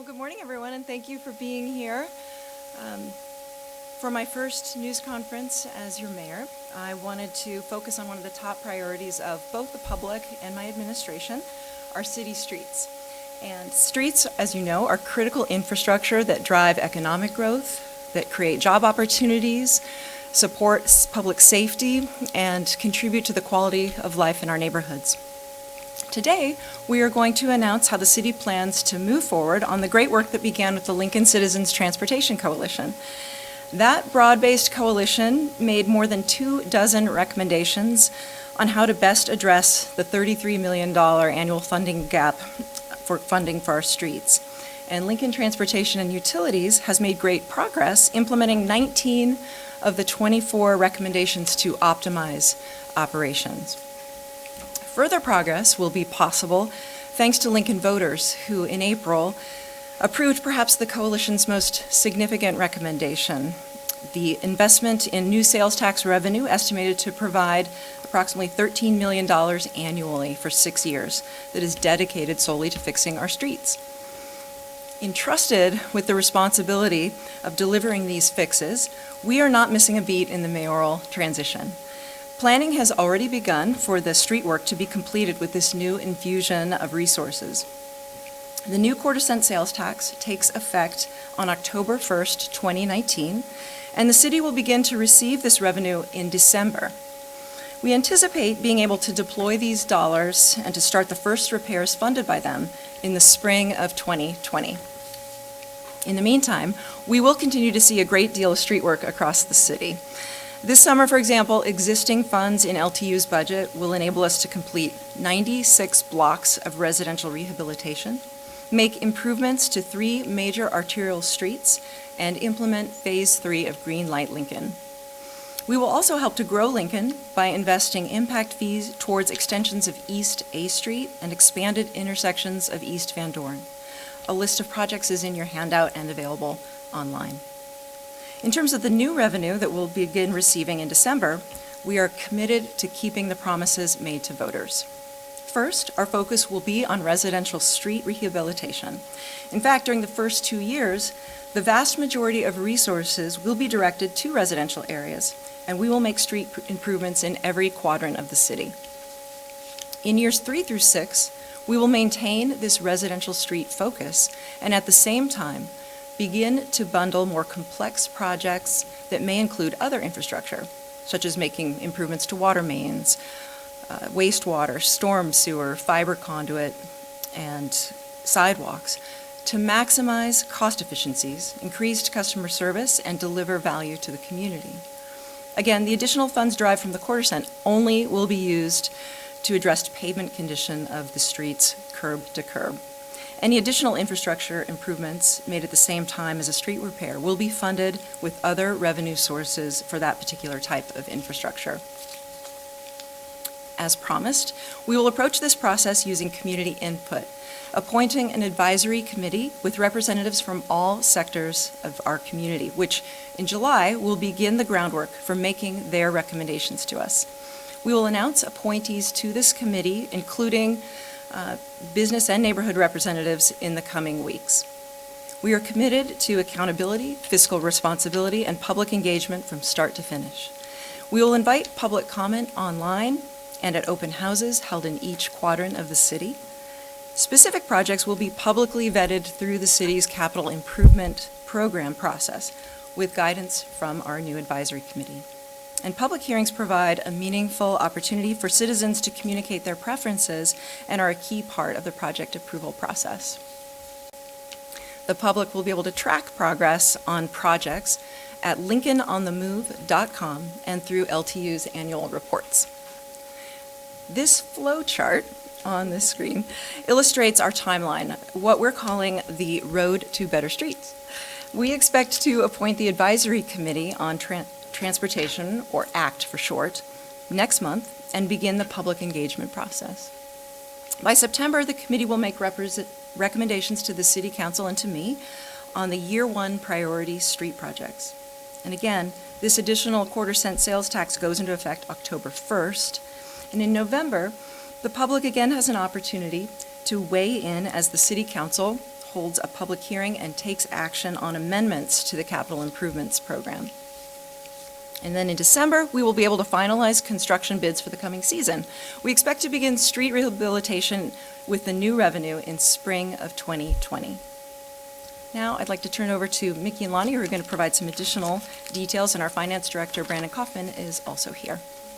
Well, good morning, everyone, and thank you for being here. For my first news conference as your mayor, I wanted to focus on one of the top priorities of both the public and my administration, our city streets. And streets, as you know, are critical infrastructure that drive economic growth, that create job opportunities, support public safety, and contribute to the quality of life in our neighborhoods. Today, we are going to announce how the city plans to move forward on the great work that began with the Lincoln Citizens Transportation Coalition. That broad-based coalition made more than 24 recommendations on how to best address the $33 million annual funding gap for funding for our streets. And Lincoln Transportation and Utilities has made great progress implementing 19 of the 24 recommendations to optimize operations. Further progress will be possible thanks to Lincoln voters who in April approved perhaps the coalition's most significant recommendation, the investment in new sales tax revenue estimated to provide approximately $13 million annually for 6 years that is dedicated solely to fixing our streets. Entrusted with the responsibility of delivering these fixes, we are not missing a beat in the mayoral transition. Planning has already begun for the street work to be completed with this new infusion of resources. The new quarter-cent sales tax takes effect on October 1st, 2019, and the city will begin to receive this revenue in December. We anticipate being able to deploy these dollars and to start the first repairs funded by them in the spring of 2020. In the meantime, we will continue to see a great deal of street work across the city. This summer, for example, existing funds in LTU's budget will enable us to complete 96 blocks of residential rehabilitation, make improvements to 3 major arterial streets, and implement Phase 3 of Green Light Lincoln. We will also help to grow Lincoln by investing impact fees towards extensions of East A Street and expanded intersections of East Van Dorn. A list of projects is in your handout and available online. In terms of the new revenue that we'll begin receiving in December, we are committed to keeping the promises made to voters. First, our focus will be on residential street rehabilitation. In fact, during the first 2 years, the vast majority of resources will be directed to residential areas, and we will make street improvements in every quadrant of the city. In years 3 through 6, we will maintain this residential street focus and at the same time begin to bundle more complex projects that may include other infrastructure, such as making improvements to water mains, wastewater, storm sewer, fiber conduit, and sidewalks to maximize cost efficiencies, increased customer service, and deliver value to the community. Again, the additional funds derived from the quarter cent only will be used to address pavement condition of the streets curb to curb. Any additional infrastructure improvements made at the same time as a street repair will be funded with other revenue sources for that particular type of infrastructure. As promised, we will approach this process using community input, appointing an advisory committee with representatives from all sectors of our community, which in July will begin the groundwork for making their recommendations to us. We will announce appointees to this committee, including business and neighborhood representatives, in the coming weeks. We are committed to accountability, fiscal responsibility, and public engagement from start to finish. We will invite public comment online and at open houses held in each quadrant of the city. Specific projects will be publicly vetted through the city's capital improvement program process with guidance from our new advisory committee. And public hearings provide a meaningful opportunity for citizens to communicate their preferences and are a key part of the project approval process. The public will be able to track progress on projects at lincolnonthemove.com and through LTU's annual reports. This flow chart on this screen illustrates our timeline, what we're calling the Road to Better Streets. We expect to appoint the Advisory Committee on Transportation, or ACT for short, next month and begin the public engagement process. By September, the committee will make recommendations to the City Council and to me on the year 1 priority street projects. And again, this additional quarter-cent sales tax goes into effect October 1st. And in November, the public again has an opportunity to weigh in as the City Council holds a public hearing and takes action on amendments to the capital improvements program. And then in December, we will be able to finalize construction bids for the coming season. We expect to begin street rehabilitation with the new revenue in spring of 2020. Now, I'd like to turn over to Mickey and Lonnie, who are going to provide some additional details, and our Finance Director, Brandon Kaufman, is also here.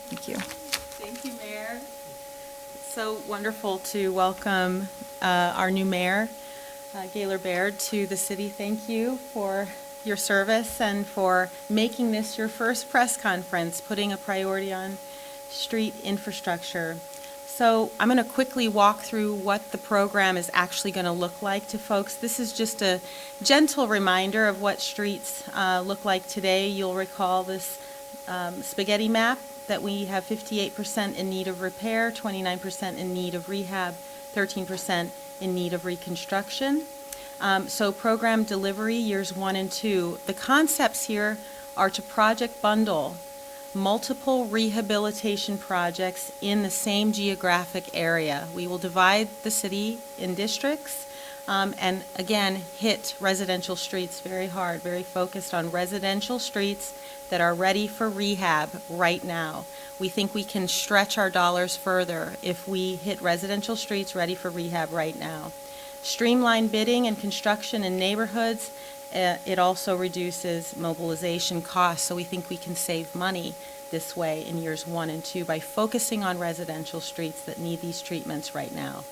Thank you. Thank you, Mayor. It's so wonderful to welcome our new mayor, Gaylor Baird, to the city. Thank you for your service and for making this your first press conference, putting a priority on street infrastructure. So I'm going to quickly walk through what the program is actually going to look like to folks. This is just a gentle reminder of what streets look like today. You'll recall this spaghetti map that we have 58% in need of repair, 29% in need of rehab, 13% in need of reconstruction. So program delivery, years 1 and 2. The concepts here are to project bundle multiple rehabilitation projects in the same geographic area. We will divide the city in districts and again hit residential streets very hard, very focused on residential streets that are ready for rehab right now. We think we can stretch our dollars further if we hit residential streets ready for rehab right now. Streamline bidding and construction in neighborhoods. It also reduces mobilization costs, so we think we can save money this way in years 1 and 2 by focusing on residential streets that need these treatments right now.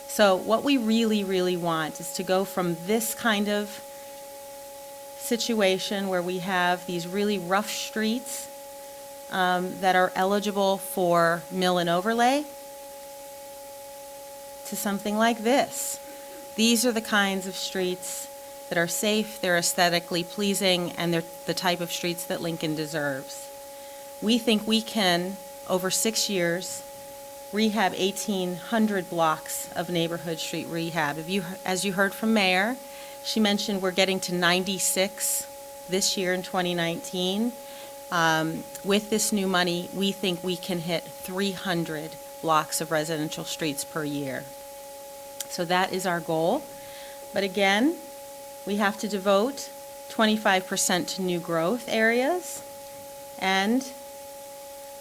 So what we really, really want is to go from this kind of situation where we have these really rough streets that are eligible for mill and overlay to something like this. These are the kinds of streets that are safe, they're aesthetically pleasing, and they're the type of streets that Lincoln deserves. We think we can, over 6 years, rehab 1,800 blocks of neighborhood street rehab. As you heard from Mayor, she mentioned we're getting to 96 this year in 2019. With this new money, we think we can hit 300 blocks of residential streets per year. So that is our goal. But again, we have to devote 25% to new growth areas and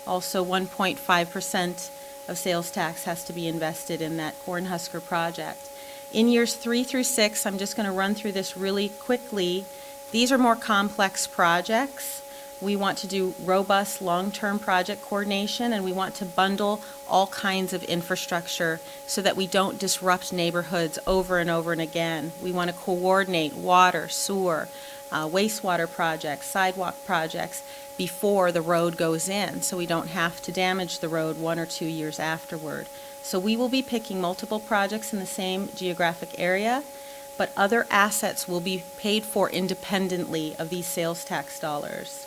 also 1.5% of sales tax has to be invested in that Cornhusker project. In years 3 through 6, I'm just going to run through this really quickly. These are more complex projects. We want to do robust long-term project coordination, and we want to bundle all kinds of infrastructure so that we don't disrupt neighborhoods over and over and again. We want to coordinate water, sewer, wastewater projects, sidewalk projects before the road goes in, so we don't have to damage the road 1 or 2 years afterward. So we will be picking multiple projects in the same geographic area, but other assets will be paid for independently of these sales tax dollars.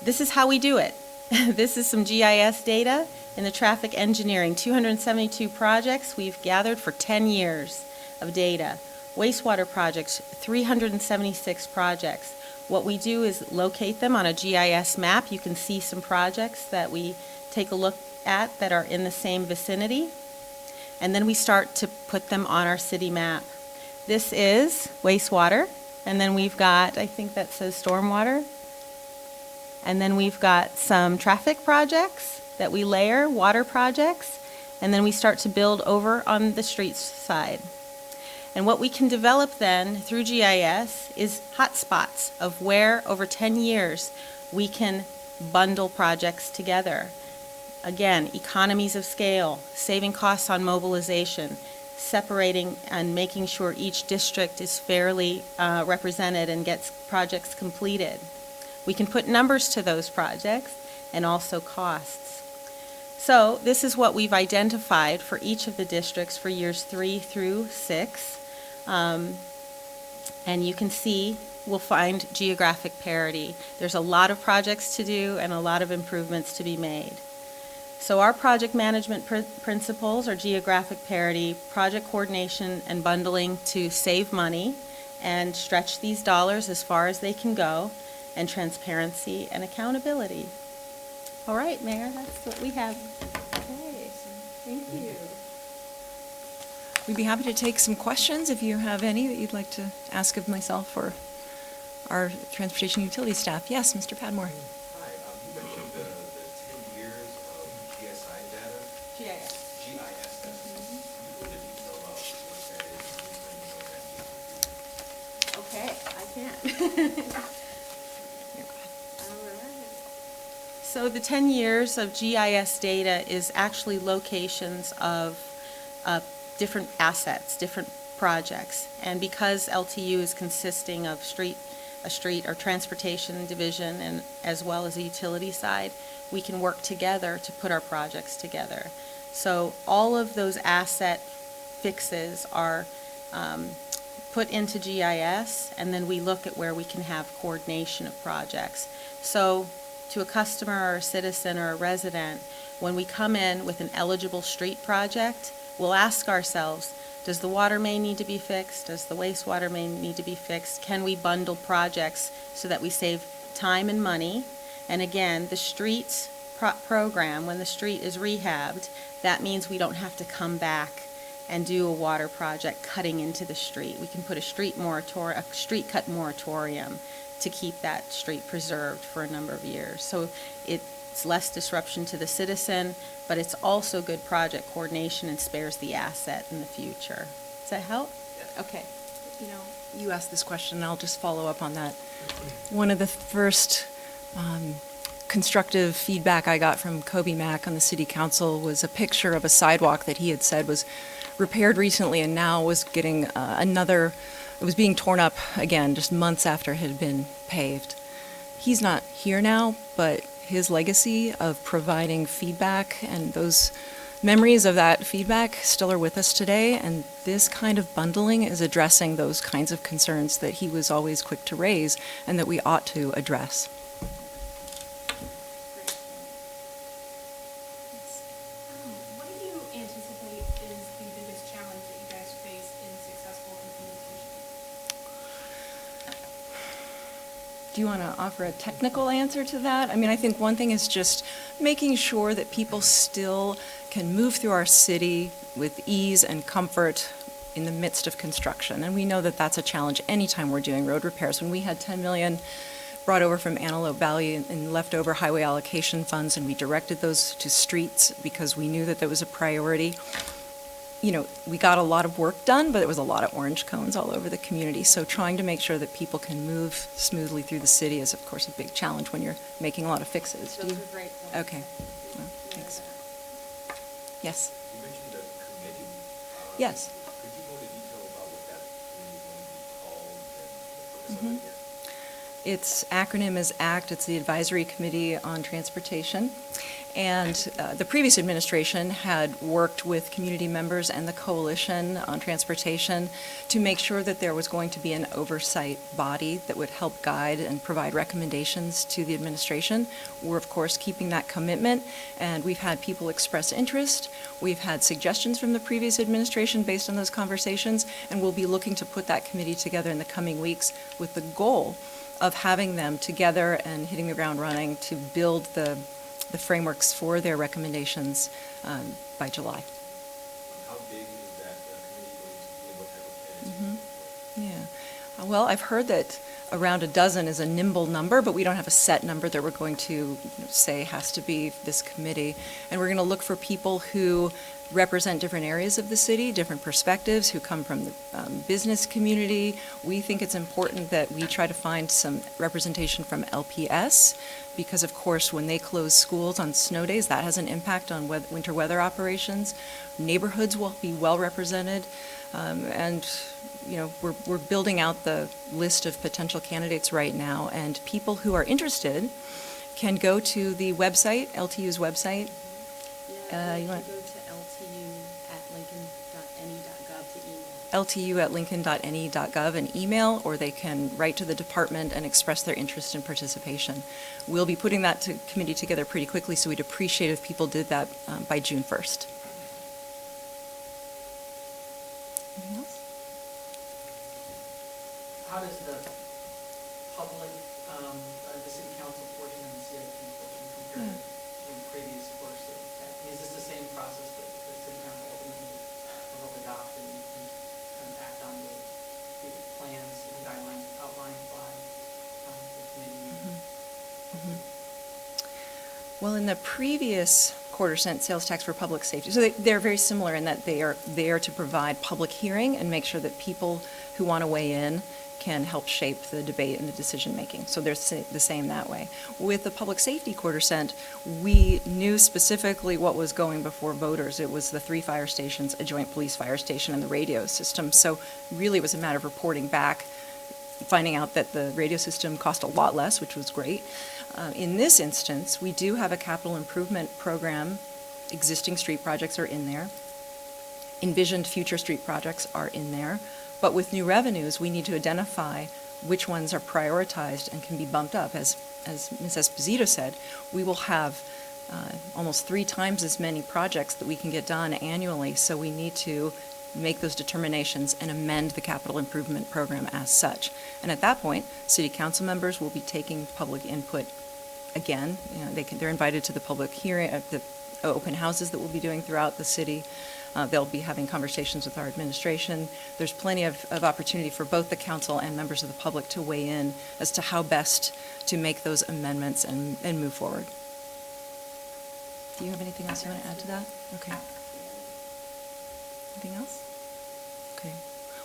This is how we do it. This is some GIS data in the traffic engineering. 272 projects we've gathered for 10 years of data. Wastewater projects, 376 projects. What we do is locate them on a GIS map. You can see some projects that we take a look at that are in the same vicinity. And then we start to put them on our city map. This is wastewater. And then we've got, I think that says stormwater. And then we've got some traffic projects that we layer, water projects, and then we start to build over on the streets side. And what we can develop then through GIS is hotspots of where over 10 years we can bundle projects together. Again, economies of scale, saving costs on mobilization, separating and making sure each district is fairly represented and gets projects completed. We can put numbers to those projects and also costs. So this is what we've identified for each of the districts for years 3 through 6. And you can see we'll find geographic parity. There's a lot of projects to do and a lot of improvements to be made. So our project management principles are geographic parity, project coordination, and bundling to save money and stretch these dollars as far as they can go, and transparency and accountability. All right, Mayor, that's what we have. Okay, thank you. We'd be happy to take some questions if you have any that you'd like to ask of myself or our transportation utility staff. Yes, Mr. Padmore. Hi, you mentioned the 10 years of GSI data. GIS. GIS data. Can you go into detail about what that is and what that means? Okay, I can. So the 10 years of GIS data is actually locations of different assets, different projects. And because LTU is consisting of street a street or transportation division, and as well as a utility side, we can work together to put our projects together. So all of those asset fixes are put into GIS, and then we look at where we can have coordination of projects. So to a customer or a citizen or a resident, when we come in with an eligible street project, we'll ask ourselves, does the water main need to be fixed? Does the wastewater main need to be fixed? Can we bundle projects so that we save time and money? And again, the streets program, when the street is rehabbed, that means we don't have to come back and do a water project cutting into the street. We can put a street cut moratorium to keep that street preserved for a number of years. So it's less disruption to the citizen, but it's also good project coordination and spares the asset in the future. Does that help? Okay. You know, you asked this question, and I'll just follow up on that. One of the first constructive feedback I got from Kobe Mack on the city council was a picture of a sidewalk that he had said was repaired recently and now was getting it was being torn up again just months after it had been paved. He's not here now, but his legacy of providing feedback and those memories of that feedback still are with us today, and this kind of bundling is addressing those kinds of concerns that he was always quick to raise and that we ought to address. What do you anticipate is the biggest challenge that you guys face in successful implementation? Do you want to offer a technical answer to that? I mean, I think one thing is just making sure that people still can move through our city with ease and comfort in the midst of construction. And we know that that's a challenge anytime we're doing road repairs. When we had 10 million brought over from Antelope Valley in leftover highway allocation funds, and we directed those to streets because we knew that there was a priority, you know, we got a lot of work done, but it was a lot of orange cones all over the community. So trying to make sure that people can move smoothly through the city is, of course, a big challenge when you're making a lot of fixes. Do you- Okay. Well, thanks. Yes. You mentioned the committee. Yes. Could you go into detail about what that committee is going to be called and the purpose of it again? Its acronym is ACT. It's the Advisory Committee on Transportation. And the previous administration had worked with community members and the Coalition on Transportation to make sure that there was going to be an oversight body that would help guide and provide recommendations to the administration. We're, of course, keeping that commitment, and we've had people express interest. We've had suggestions from the previous administration based on those conversations, and we'll be looking to put that committee together in the coming weeks with the goal of having them together and hitting the ground running to build the frameworks for their recommendations by July. How big is that committee going to be and what type of candidates? Yeah. Well, I've heard that around a dozen is a nimble number, but we don't have a set number that we're going to say has to be this committee. And we're going to look for people who represent different areas of the city, different perspectives, who come from the business community. We think it's important that we try to find some representation from LPS because, of course, when they close schools on snow days, that has an impact on winter weather operations. Neighborhoods will be well represented, and you know, we're building out the list of potential candidates right now, and people who are interested can go to the website, LTU's website. Yeah, you you want- can go to ltu@lincoln.ne.gov to email. ltu@lincoln.ne.gov and email, or they can write to the department and express their interest in participation. We'll be putting that committee together pretty quickly, so we'd appreciate if people did that by June 1st. Anything else? How does the public, the city council portion and the CIP portion compare to the previous course of that? Is this the same process that the city council ultimately will adopt and kind of act on the plans and guidelines outlined by the committee? Well, in the previous quarter-cent sales tax for public safety, so they're very similar in that they are there to provide public hearing and make sure that people who want to weigh in can help shape the debate and the decision-making. So they're the same that way. With the public safety quarter-cent, we knew specifically what was going before voters. It was the 3 fire stations, a joint police fire station, and the radio system. So really it was a matter of reporting back finding out that the radio system cost a lot less, which was great. In this instance, we do have a capital improvement program. Existing street projects are in there. Envisioned future street projects are in there. But with new revenues, we need to identify which ones are prioritized and can be bumped up. As Ms. Esposito said, we will have almost 3 times as many projects that we can get done annually, so we need to make those determinations and amend the capital improvement program as such. And at that point, city council members will be taking public input again. You know, they're invited to the public hearing, the open houses that we'll be doing throughout the city. They'll be having conversations with our administration. There's plenty of opportunity for both the council and members of the public to weigh in as to how best to make those amendments and move forward. Do you have anything else you want to add to that? Okay. Anything else? Okay.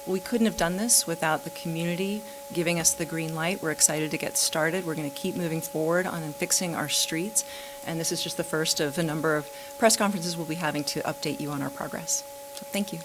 Well, we couldn't have done this without the community giving us the green light. We're excited to get started. We're going to keep moving forward on fixing our streets. And this is just the first of a number of press conferences we'll be having to update you on our progress. So thank you.